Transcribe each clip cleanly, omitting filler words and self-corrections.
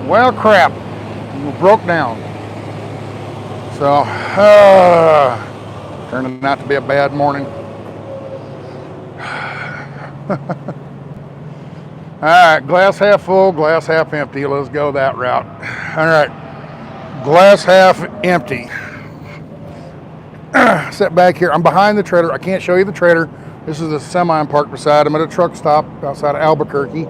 Well, crap, we broke down. So, turning out to be a bad morning. All right, glass half full, glass half empty. Let's go that route. All right, glass half empty. Sit back here. I'm behind the trailer. I can't show you the trailer. This is a semi I'm parked beside. I'm at a truck stop outside of Albuquerque.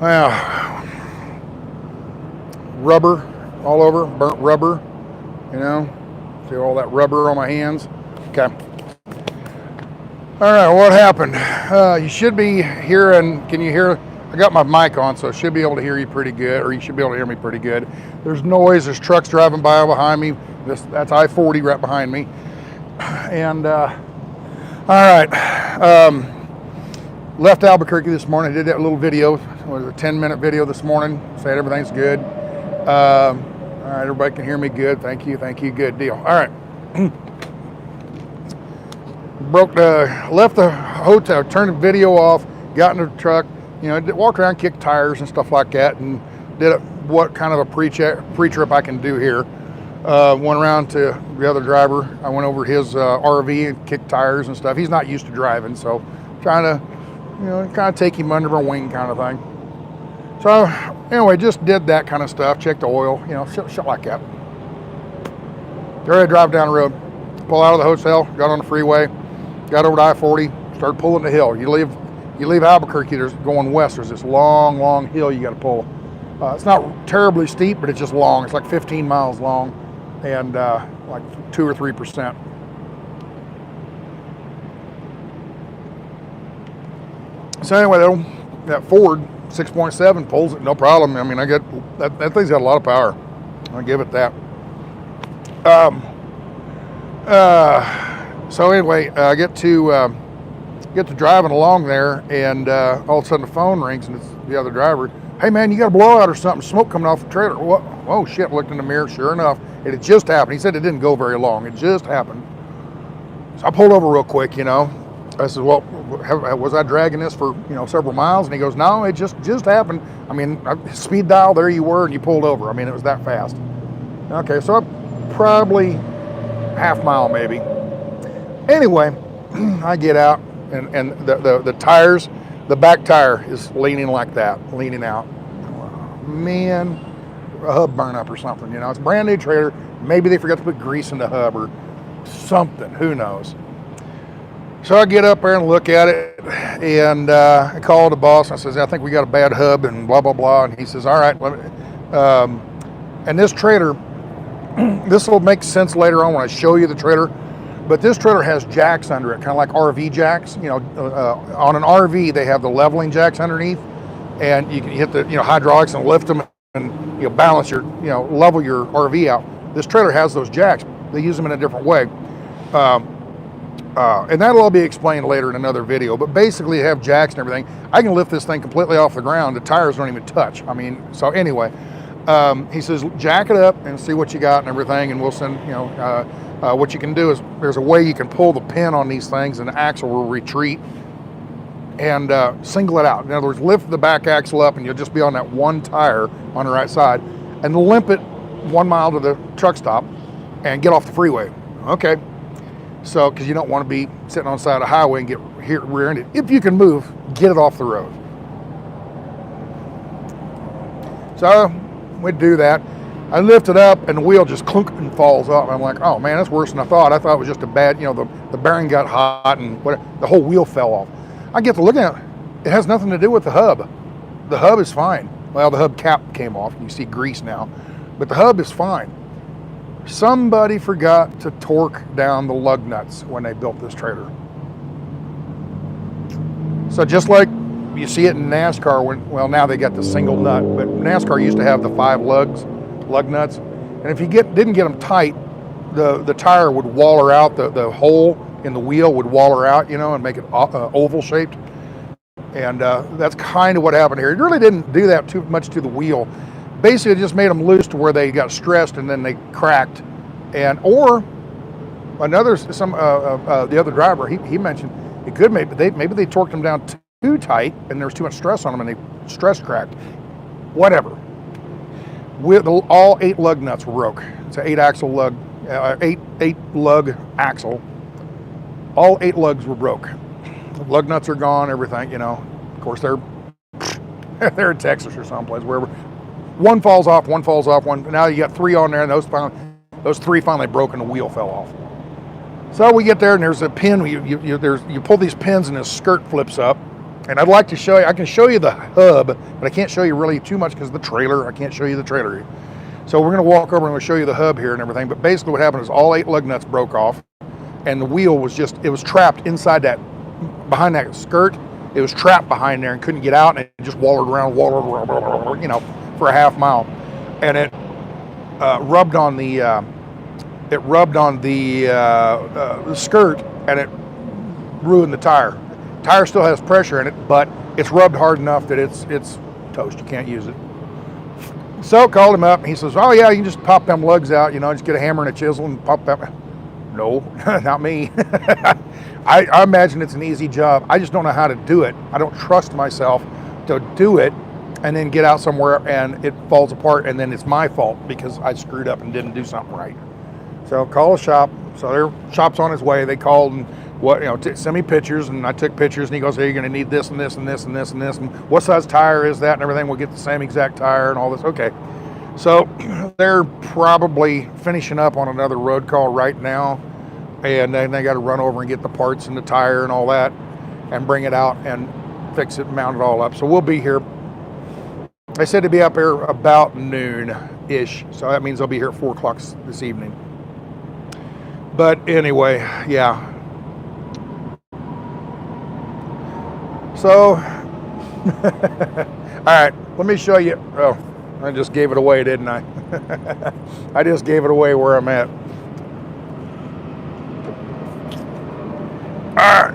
Well, rubber all over, burnt rubber. You know, see all that rubber on my hands. Okay. All right, what happened? You should be hearing, can you hear? I got my mic on, so I should be able to hear you pretty good, or you should be able to hear me pretty good. There's noise, there's trucks driving by behind me. That's I-40 right behind me. And, all right, left Albuquerque this morning. I did that little video, it was a 10-minute video this morning, said everything's good. All right, everybody can hear me good. Thank you, good deal. All right. Left the hotel, turned the video off, got in the truck, you know, walked around, kicked tires and stuff like that, and did what kind of a pre-trip I can do here. Went around to the other driver. I went over his RV and kicked tires and stuff. He's not used to driving, so trying to, you know, kind of take him under my wing kind of thing. So anyway, just did that kind of stuff, checked the oil, you know, shit like that. Ready to drive down the road, pull out of the hotel, got on the freeway, got over to I-40, started pulling the hill. You leave Albuquerque, there's going west, there's this long hill you got to pull. It's not terribly steep, but it's just long. It's like 15 miles long and like 2 or 3%. So anyway, that Ford 6.7 pulls it, no problem. I mean, I get that thing's got a lot of power. I'll give it that. So anyway, I get to driving along there, and all of a sudden the phone rings, and it's the other driver. Hey man, you got a blowout or something? Smoke coming off the trailer. What? Oh shit! Looked in the mirror. Sure enough, it had just happened. He said it didn't go very long. It just happened. So I pulled over real quick. You know, I said, well, was I dragging this for, you know, several miles? And he goes, no, it just happened. I mean, speed dial, there you were, and you pulled over. I mean, it was that fast. Okay, so probably half mile maybe. Anyway, I get out, and the tires, the back tire is leaning like that, leaning out. Man, a hub burn up or something, you know. It's a brand new trailer. Maybe they forgot to put grease in the hub or something, who knows. So I get up there and look at it, and I call the boss, and I says, I think we got a bad hub and blah, blah, blah. And he says, all right, let me, and this trailer, this will make sense later on when I show you the trailer, but this trailer has jacks under it, kind of like RV jacks. You know, on an RV, they have the leveling jacks underneath, and you can hit the, you know, hydraulics and lift them and, you know, balance your, you know, level your RV out. This trailer has those jacks. They use them in a different way. And that'll all be explained later in another video, but basically you have jacks and everything. I can lift this thing completely off the ground. The tires don't even touch. I mean, so anyway, he says, jack it up and see what you got and everything, and we'll send, you know, what you can do is there's a way you can pull the pin on these things and the axle will retreat and single it out. In other words, lift the back axle up and you'll just be on that one tire on the right side and limp it 1 mile to the truck stop and get off the freeway. Okay. So, because you don't want to be sitting on the side of the highway and get rear-ended. If you can move, get it off the road. So, we do that. I lift it up, and the wheel just clunk and falls off. I'm like, oh man, that's worse than I thought. I thought it was just a bad, you know, the bearing got hot and whatever, the whole wheel fell off. I get to looking at it. It has nothing to do with the hub. The hub is fine. Well, the hub cap came off. You see grease now. But the hub is fine. Somebody forgot to torque down the lug nuts when they built this trailer. So just like you see it in NASCAR, well, now they got the single nut, but NASCAR used to have the 5 lug nuts. And if you didn't get them tight, the tire would waller out, the hole in the wheel would waller out, you know, and make it oval shaped. And that's kind of what happened here. It really didn't do that too much to the wheel. Basically, it just made them loose to where they got stressed and then they cracked. And or the other driver, he mentioned it could maybe they torqued them down too tight and there was too much stress on them and they stress cracked. Whatever. All 8 lug nuts were broke. It's an 8-axle lug, 8 lug axle. All 8 lugs were broke. The lug nuts are gone, everything, you know. Of course, they're they're in Texas or someplace, wherever. One falls off, one. Now you got 3 on there, and those 3 finally broke and the wheel fell off. So we get there and there's a pin. You pull these pins and this skirt flips up. And I'd like to show you. I can show you the hub, but I can't show you really too much because of the trailer. I can't show you the trailer. So we're going to walk over and we'll show you the hub here and everything. But basically, what happened is all 8 lug nuts broke off, and the wheel was trapped inside behind that skirt. It was trapped behind there and couldn't get out, and it just wallowed around, you know, for a half mile, and it rubbed on the skirt, and it ruined the tire. Tire still has pressure in it, but it's rubbed hard enough that it's toast. You can't use it. So called him up, and he says, "Oh yeah, you can just pop them lugs out. You know, just get a hammer and a chisel and pop that." No, not me. I imagine it's an easy job. I just don't know how to do it. I don't trust myself to do it and then get out somewhere and it falls apart and then it's my fault because I screwed up and didn't do something right. So call a shop. So their shop's on its way. They called and send me pictures, and I took pictures, and he goes, "Hey, you're going to need this and this and this and this and this, and what size tire is that and everything. We'll get the same exact tire and all this." Okay. So they're probably finishing up on another road call right now, and then they got to run over and get the parts and the tire and all that and bring it out and fix it and mount it all up. So we'll be here. They said to be up here about noon-ish, so that means they'll be here at 4 o'clock this evening. But anyway, yeah. So, all right, let me show you. Oh, I just gave it away, didn't I? I just gave it away where I'm at. All right,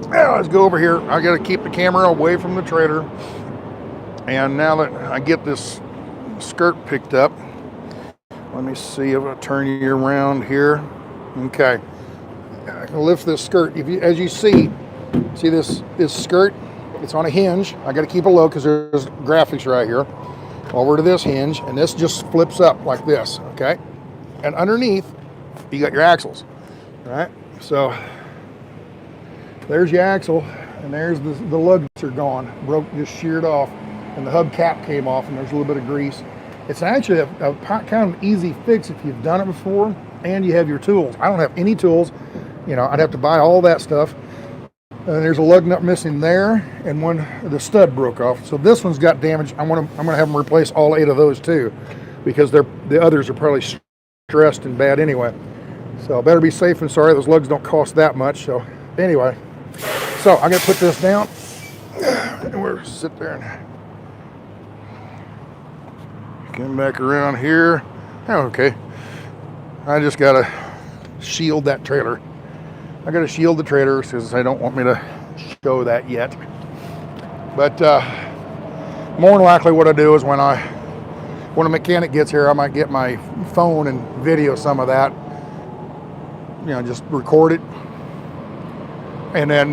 now let's go over here. I got to keep the camera away from the trailer. And now that I get this skirt picked up, let me see if I turn you around here. Okay, I can lift this skirt. As you see this skirt, it's on a hinge. I got to keep it low because there's graphics right here. Over to this hinge, and this just flips up like this, okay? And underneath, you got your axles, right? So there's your axle, and there's the lugs are gone, just sheared off, and the hub cap came off, and there's a little bit of grease. It's actually a kind of easy fix if you've done it before and you have your tools. I don't have any tools. You know, I'd have to buy all that stuff. There's a lug nut missing there, and the stud broke off. So this one's got damage. I'm gonna have them replace all 8 of those too, because the others are probably stressed and bad anyway. So I better be safe and sorry. Those lugs don't cost that much. So anyway, so I'm gonna put this down, and we'll sit there and come back around here. Okay, I just gotta shield that trailer. I gotta shield the trailer because they don't want me to show that yet. But more than likely what I do is when a mechanic gets here, I might get my phone and video some of that, you know, just record it. And then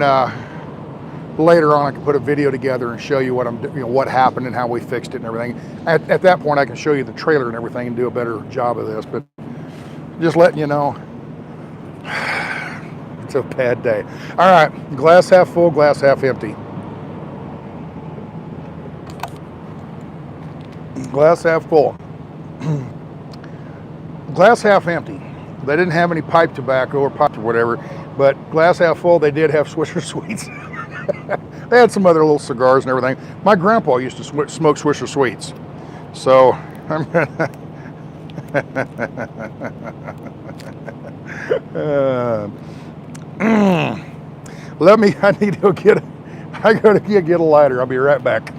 later on I can put a video together and show you what happened and how we fixed it and everything. At that point I can show you the trailer and everything and do a better job of this, but just letting you know. It's a bad day. All right, glass half full, glass half empty. Glass half full. Glass half empty. They didn't have any pipe tobacco or pipe or whatever, but glass half full, they did have Swisher Sweets. They had some other little cigars and everything. My grandpa used to smoke Swisher Sweets. So I'm I need to get a lighter. I'll be right back.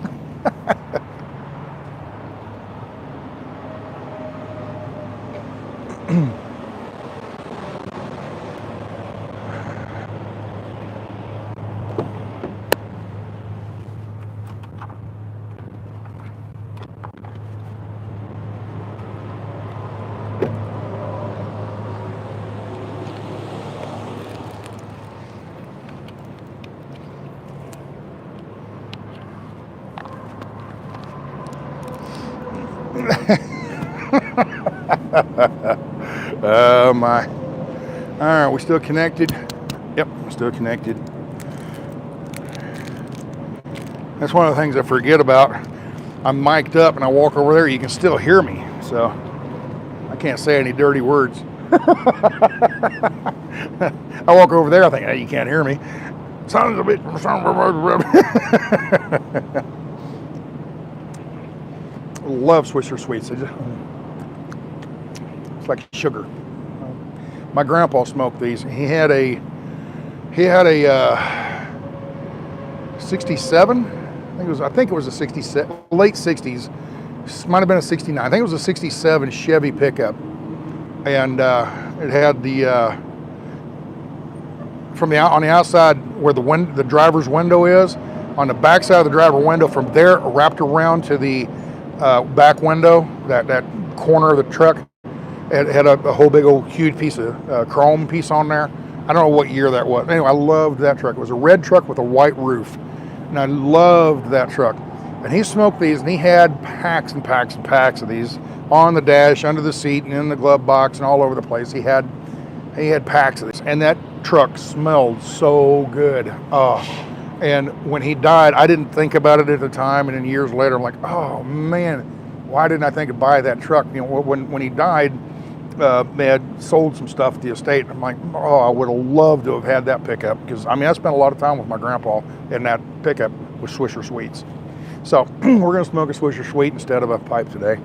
Oh my. All right, we still connected? Yep, still connected. That's one of the things I forget about. I'm mic'd up and I walk over there, you can still hear me. So I can't say any dirty words. I walk over there, I think, hey, you can't hear me. Sounds a bit. Love Swisher Sweets. It's like sugar. My grandpa smoked these. He had a 67. I think it was a 67, late 60s. Might have been a 69. I think it was a 67 Chevy pickup, and it had the on the outside where the driver's window is, on the back side of the driver window, from there wrapped around to the back window, that corner of the truck. It had a whole big old huge piece of chrome piece on there. I don't know what year that was. Anyway, I loved that truck. It was a red truck with a white roof, and I loved that truck. And he smoked these, and he had packs and packs and packs of these on the dash, under the seat, and in the glove box, and all over the place. He had packs of these, and that truck smelled so good. Oh, and when he died, I didn't think about it at the time, and then years later, I'm like, oh man, why didn't I think of buying that truck? You know, when he died, they had sold some stuff at the estate. I'm like, oh, I would have loved to have had that pickup, because I mean, I spent a lot of time with my grandpa in that pickup with Swisher Sweets. So we're gonna smoke a Swisher Sweet instead of a pipe today.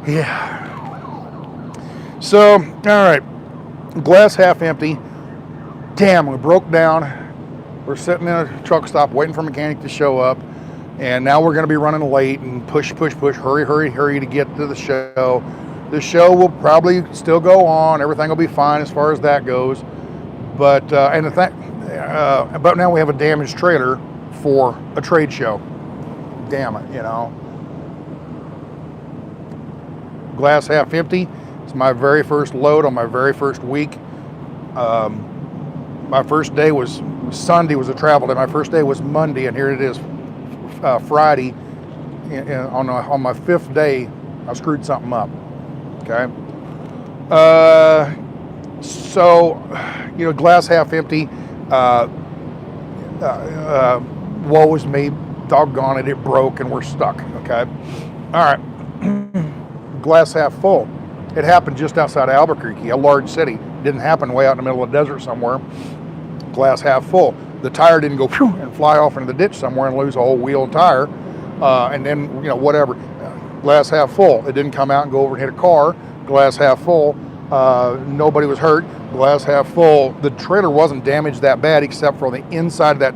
Yeah. So, all right, glass half empty. Damn, we broke down. We're sitting in a truck stop waiting for a mechanic to show up, and now we're going to be running late and push, hurry to get to the show. The show will probably still go on. Everything will be fine as far as that goes. But but now we have a damaged trailer for a trade show. Damn it, you know. Glass half empty. It's my very first load on my very first week. My first day was Sunday, was a travel day. My first day was Monday, and here it is, Friday. On my fifth day, I screwed something up. Okay. So, you know, glass half empty. Woe is me. Doggone it, it broke and we're stuck. Okay. All right. Glass half full. It happened just outside of Albuquerque, a large city. It didn't happen way out in the middle of the desert somewhere. Glass half full. The tire didn't go phew and fly off into the ditch somewhere and lose a whole wheel and tire, and then, you know, whatever. Glass half full. It didn't come out and go over and hit a car. Glass half full. Nobody was hurt. Glass half full. The trailer wasn't damaged that bad, except for the inside of that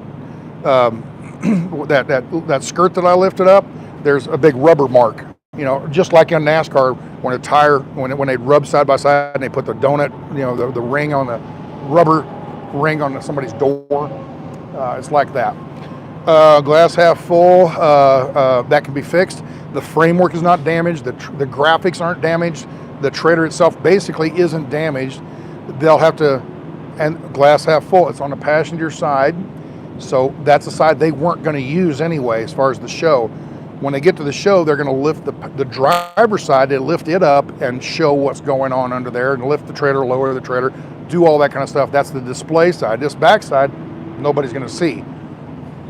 skirt that I lifted up. There's a big rubber mark. You know, just like in NASCAR, when a tire, when they rub side by side and they put the donut, you know, the ring on the rubber ring on somebody's door, it's like that. Glass half full, that can be fixed. The framework is not damaged. The graphics aren't damaged. The trailer itself basically isn't damaged. They'll have to, and glass half full, it's on the passenger side. So that's the side they weren't going to use anyway as far as the show. When they get to the show, they're going to lift the driver's side, they lift it up and show what's going on under there, and lift the trailer, lower the trailer, do all that kind of stuff. That's the display side. This back side, nobody's going to see.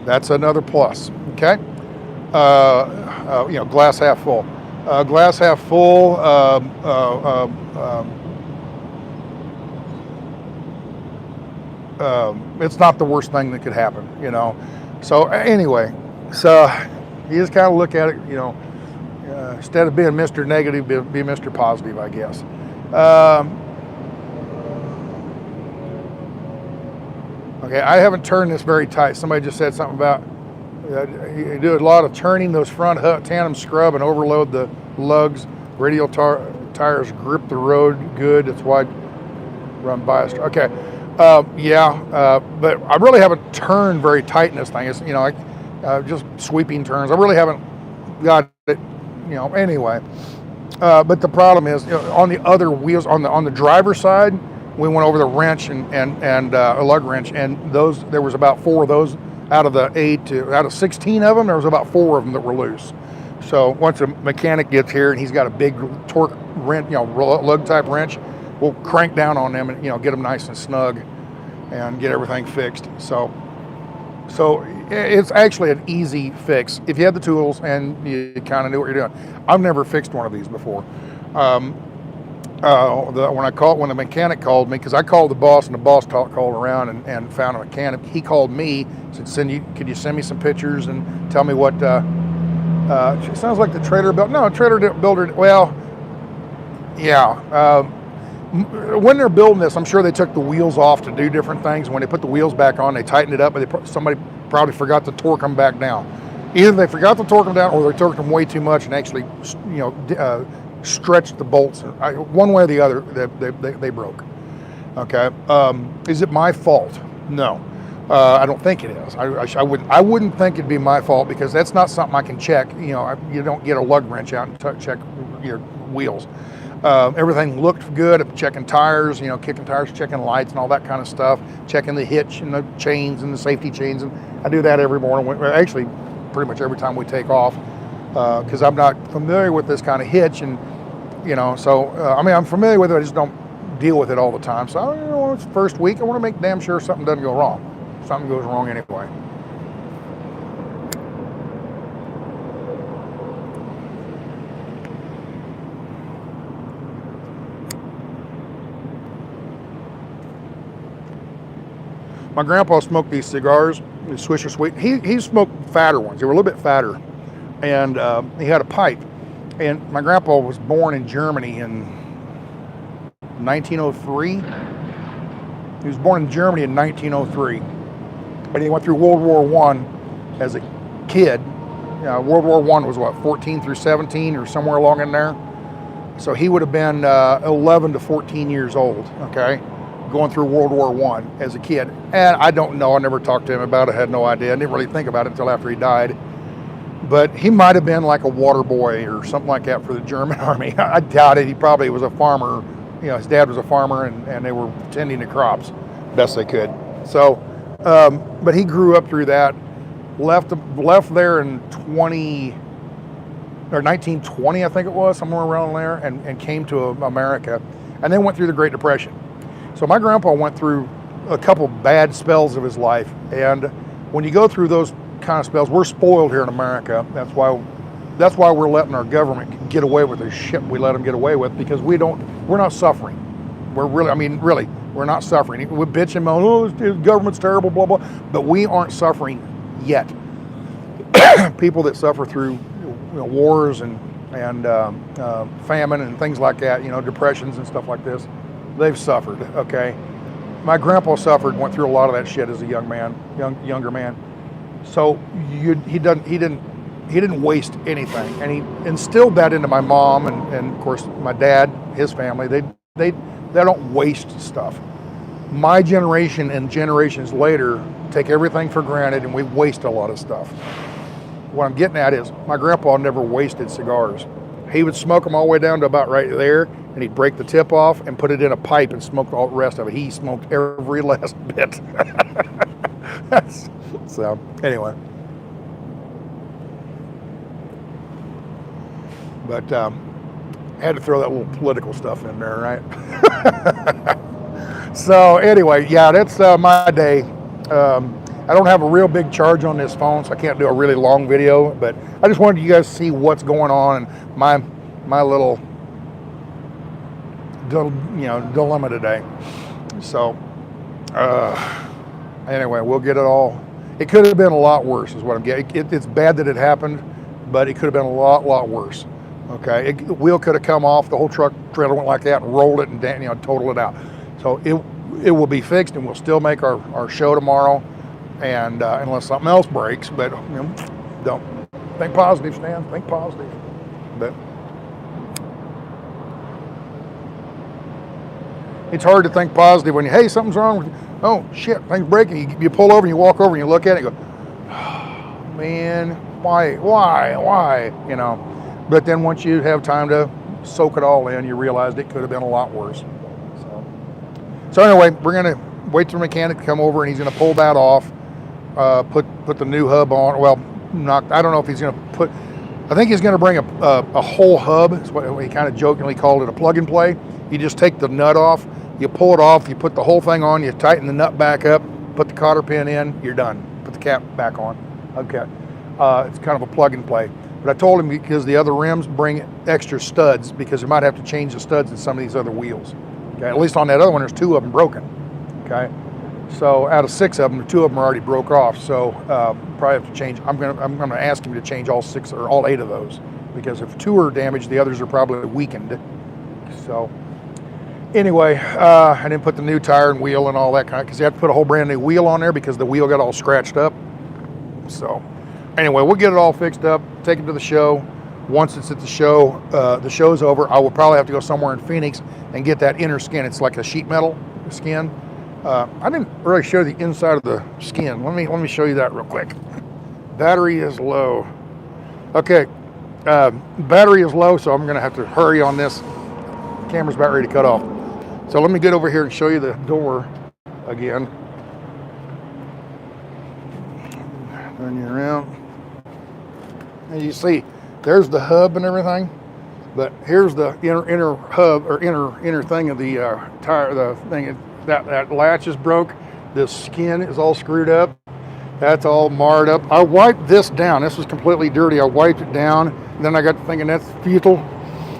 That's another plus, okay? You know, glass half full. Glass half full, it's not the worst thing that could happen, you know? So anyway, so you just kind of look at it, you know, instead of being Mr. Negative, be Mr. Positive, I guess. Okay, I haven't turned this very tight. Somebody just said something about you do a lot of turning. Those front tandem scrub and overload the lugs. Radial tires grip the road good. That's why run biased. Okay, yeah, but I really haven't turned very tight in this thing. It's, you know, just sweeping turns. I really haven't got it, you know, anyway. But the problem is, you know, on the other wheels, on the driver's side, we went over the wrench and a lug wrench, and there was about 4 of those out of 16 of them. There was about 4 of them that were loose. So once a mechanic gets here and he's got a big torque wrench, lug type wrench, we'll crank down on them and get them nice and snug and get everything fixed. So it's actually an easy fix if you have the tools and you kind of knew what you're doing. I've never fixed one of these before. When the mechanic called me, because I called the boss and the boss called around and found a mechanic. He called me, said, could you send me some pictures and tell me what, it sounds like the trailer built, no, trailer builder, well, yeah. When they're building this, I'm sure they took the wheels off to do different things. When they put the wheels back on, they tightened it up, but somebody probably forgot to torque them back down. Either they forgot to torque them down, or they torqued them way too much and actually, stretched the bolts. One way or the other, they broke. Okay. Is it my fault? No. I don't think it is. I wouldn't think it'd be my fault, because that's not something I can check. You don't get a lug wrench out and check your wheels. Everything looked good. I'm checking tires, kicking tires, checking lights and all that kind of stuff, checking the hitch and the chains and the safety chains. And I do that every morning. Actually, pretty much every time we take off, because I'm not familiar with this kind of hitch. And, I'm familiar with it. I just don't deal with it all the time. So, it's the first week. I want to make damn sure something doesn't go wrong. Something goes wrong anyway. My grandpa smoked these cigars, these Swisher Sweet. He smoked fatter ones. They were a little bit fatter. And he had a pipe. And my grandpa was born in Germany in 1903. He was born in Germany in 1903. And he went through World War I as a kid. World War I was what, 14 through 17 or somewhere along in there. So he would have been 11 to 14 years old, okay, going through World War I as a kid. And I don't know, I never talked to him about it, I had no idea. I didn't really think about it until after he died. But he might have been like a water boy or something like that for the German army. I doubt it. He probably was a farmer. His dad was a farmer, and they were tending the crops best they could. So, but he grew up through that, left there in 1920, I think it was, somewhere around there, and came to America, and then went through the Great Depression. So my grandpa went through a couple bad spells of his life, and when you go through those kind of spells, we're spoiled here in America. That's why we're letting our government get away with the shit we let them get away with, because we're not suffering. We're not suffering. We're bitching about, oh, the government's terrible, blah, blah, but we aren't suffering yet. People that suffer through wars and famine and things like that, depressions and stuff like this, they've suffered, okay? My grandpa suffered, went through a lot of that shit as a younger man. So he didn't waste anything, and he instilled that into my mom and of course my dad, his family. They don't waste stuff. My generation and generations later take everything for granted, and we waste a lot of stuff. What I'm getting at is my grandpa never wasted cigars. He would smoke them all the way down to about right there, and he'd break the tip off and put it in a pipe and smoke all the rest of it. He smoked every last bit. So anyway, but I had to throw that little political stuff in there, right? So anyway, yeah, that's my day. I don't have a real big charge on this phone, so I can't do a really long video, but I just wanted you guys to see what's going on and my little dilemma today. So anyway, we'll get it all. It could have been a lot worse is what I'm getting. It's bad that it happened, but it could have been a lot worse. Okay, the wheel could have come off, the whole truck trailer went like that and rolled it and totaled it out. So it will be fixed, and we'll still make our show tomorrow, and unless something else breaks. But don't think positive, Stan. Think positive. But it's hard to think positive when hey, something's wrong with you. Oh shit, things breaking. You pull over and you walk over and you look at it and you go, oh, man, why? But then once you have time to soak it all in, you realize it could have been a lot worse. So anyway, we're gonna wait for the mechanic to come over, and he's gonna pull that off, put the new hub on. Well, I don't know if he's gonna put. I think he's gonna bring a whole hub. It's what he kind of jokingly called it, a plug and play. You just take the nut off, you pull it off, you put the whole thing on, you tighten the nut back up, put the cotter pin in, you're done. Put the cap back on. Okay. It's kind of a plug and play. But I told him because the other rims bring extra studs, because you might have to change the studs in some of these other wheels. Okay. At least on that other one, there's 2 of them broken. Okay. So out of 6 of them, 2 of them are already broke off. So probably have to change. I'm gonna ask him to change all 6 or all 8 of those, because if 2 are damaged, the others are probably weakened. So anyway, I didn't put the new tire and wheel and all that kind of, because you have to put a whole brand new wheel on there because the wheel got all scratched up. So anyway, we'll get it all fixed up, take it to the show. Once it's at the show's over, I will probably have to go somewhere in Phoenix and get that inner skin. It's like a sheet metal skin. I didn't really show the inside of the skin. Let me show you that real quick. Battery is low. Okay, battery is low, so I'm gonna have to hurry on this. Camera's about ready to cut off. So let me get over here and show you the door again. Turn you around. And you see, there's the hub and everything, but here's the inner hub, or inner thing of the tire. The thing that latch is broke. This skin is all screwed up. That's all marred up. I wiped this down. This was completely dirty. I wiped it down, and then I got to thinking that's futile.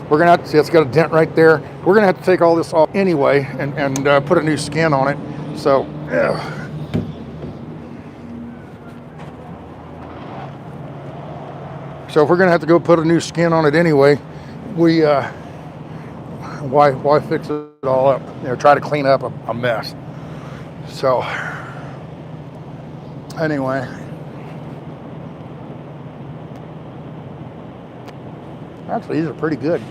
We're gonna have to see, it's got a dent right there. We're gonna have to take all this off anyway and put a new skin on it. So. So if we're gonna have to go put a new skin on it anyway, we why fix it all up? You know, try to clean up a mess. So anyway, actually these are pretty good.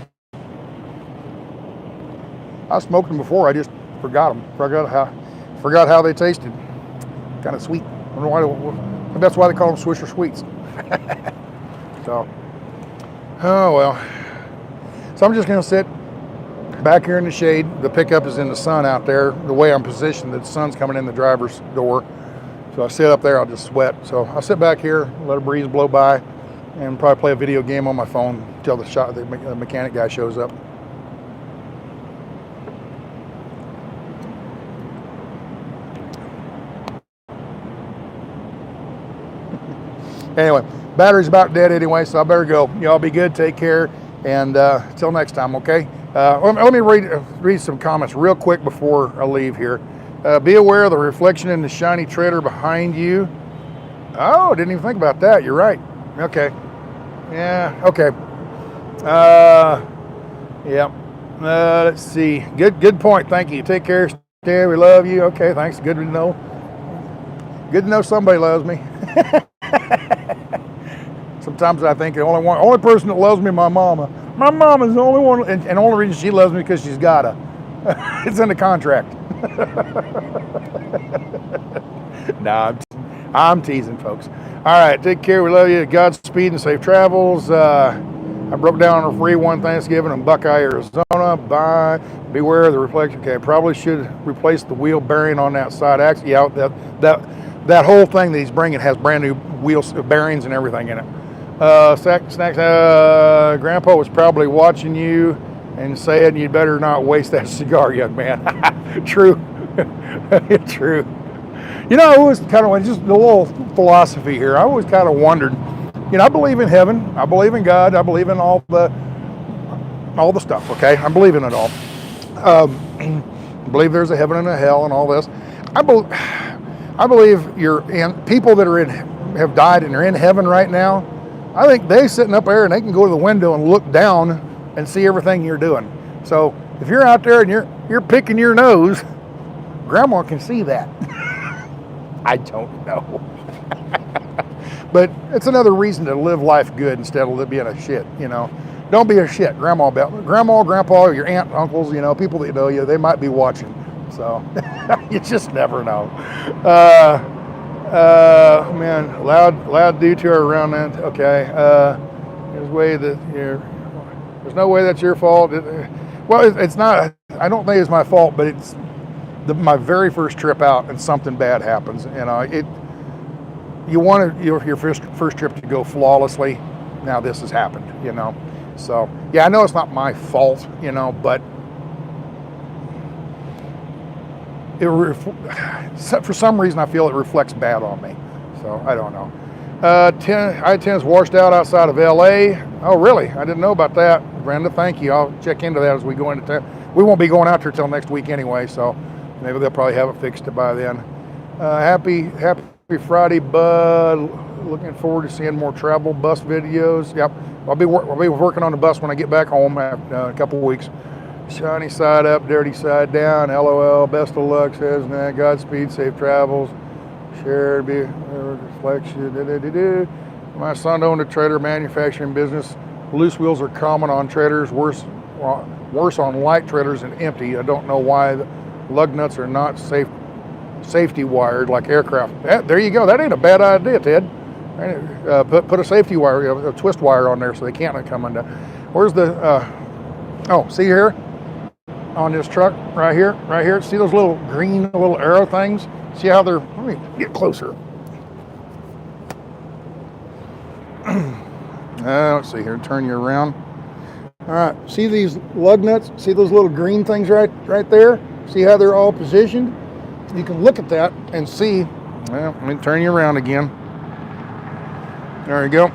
I smoked them before. I just forgot them. Forgot how they tasted. Kind of sweet. I don't know why. That's why they call them Swisher Sweets. So, oh well. So I'm just gonna sit back here in the shade. The pickup is in the sun out there. The way I'm positioned, the sun's coming in the driver's door. So I sit up there, I'll just sweat. So I'll sit back here, let a breeze blow by, and probably play a video game on my phone until the mechanic guy shows up. Anyway, battery's about dead anyway, so I better go. Y'all be good, take care, and till next time, okay? Let me read some comments real quick before I leave here. Be aware of the reflection in the shiny trailer behind you. Oh, didn't even think about that. You're right. Okay. Yeah, okay. Yeah. Let's see. Good point. Thank you. Take care. Stay. We love you. Okay, thanks. Good to know. Good to know somebody loves me. Sometimes I think the only person that loves me is my mama. My mama's the only one, and the only reason she loves me because she's gotta. It's in the contract. No, I'm teasing, folks. All right, take care. We love you. Godspeed and safe travels. I broke down on a free one Thanksgiving in Buckeye, Arizona. Bye. Beware of the reflection. Okay, probably should replace the wheel bearing on that side axle. Yeah, that whole thing that he's bringing has brand new wheels, bearings, and everything in it. Snacks. Grandpa was probably watching you and saying you'd better not waste that cigar, young man. True. True. You know, I always kind of, just a little philosophy here. I always kind of wondered, you know, I believe in heaven. I believe in God. I believe in all the stuff, okay? I believe in it all. I believe there's a heaven and a hell and all this. I believe people that have died and are in heaven right now. I think they're sitting up there and they can go to the window and look down and see everything you're doing. So if you're out there and you're picking your nose, Grandma can see that. I don't know. But it's another reason to live life good instead of being a shit, you know. Don't be a shit. Grandma, Grandpa, your aunt, uncles, you know, people that know you, they might be watching. So you just never know. Man, loud detour around that. Okay. There's no way that's your fault. Well, it's not. I don't think it's my fault, but my very first trip out and something bad happens. You want your first trip to go flawlessly. Now this has happened, So yeah, I know it's not my fault, but for some reason I feel it reflects bad on me. So I don't know. I-10 is washed out outside of LA. Oh really? I didn't know about that. Brenda, thank you. I'll check into that as we go into town. We won't be going out there till next week anyway, so maybe they'll probably have it fixed by then. Happy Friday, bud. Looking forward to seeing more travel bus videos. Yep, I'll be working on the bus when I get back home after a couple of weeks. Shiny side up, dirty side down. LOL. Best of luck, says Nat. Godspeed, safe travels. Shared reflection. My son owned a trailer manufacturing business. Loose wheels are common on trailers. Worse on light trailers and empty. I don't know why the lug nuts are not safety wired like aircraft. There you go. That ain't a bad idea, Ted. Put a safety wire, a twist wire on there so they can't come undone. Where's the? Oh, see here on this truck right here. See those little green little arrow things? See how they're? Let me get closer. Let's see here. Turn you around. All right. See these lug nuts? See those little green things right there? See how they're all positioned? You can look at that and see. Well, let me turn you around again. There you go.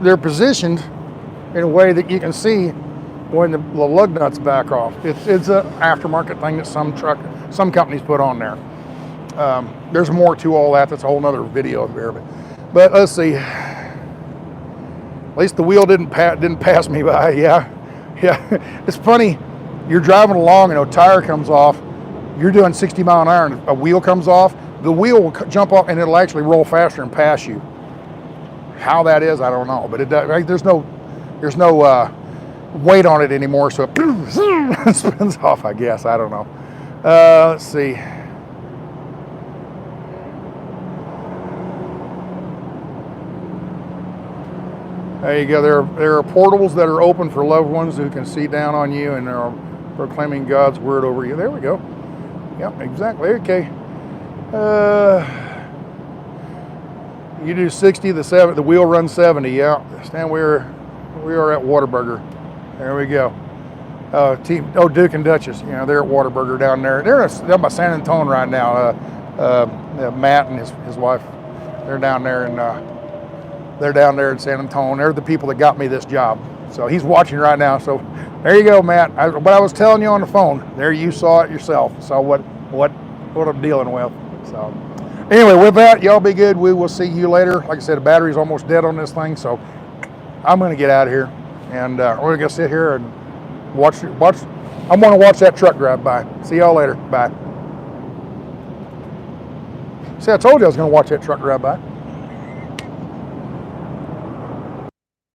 They're positioned in a way that you can see when the lug nuts back off. It's an aftermarket thing that some companies put on there. There's more to all that. That's a whole nother video there. But let's see. At least the wheel didn't pass me by. Yeah. It's funny. You're driving along and a tire comes off. You're doing 60 mile an hour and a wheel comes off. The wheel will jump off and it'll actually roll faster and pass you. How that is, I don't know. But it does. Right? There's no weight on it anymore, so it spins off. I guess I don't know. Let's see. There you go. There are portals that are open for loved ones who can see down on you and are proclaiming God's word over you. There we go. Yep, exactly. Okay. You do 60, the wheel runs 70. Yeah. Stan, we are at Whataburger. There we go. Duke and Duchess. They're at Whataburger down there. They're by San Antonio right now. Matt and his wife. They're down there in San Antonio. They're the people that got me this job. So he's watching right now. So there you go, Matt. What I was telling you on the phone, there you saw it yourself. Saw what I'm dealing with. So anyway, with that, y'all be good. We will see you later. Like I said, the battery's almost dead on this thing, so I'm going to get out of here. And we're going to sit here and watch. I'm going to watch that truck drive by. See y'all later. Bye. See, I told you I was going to watch that truck drive by.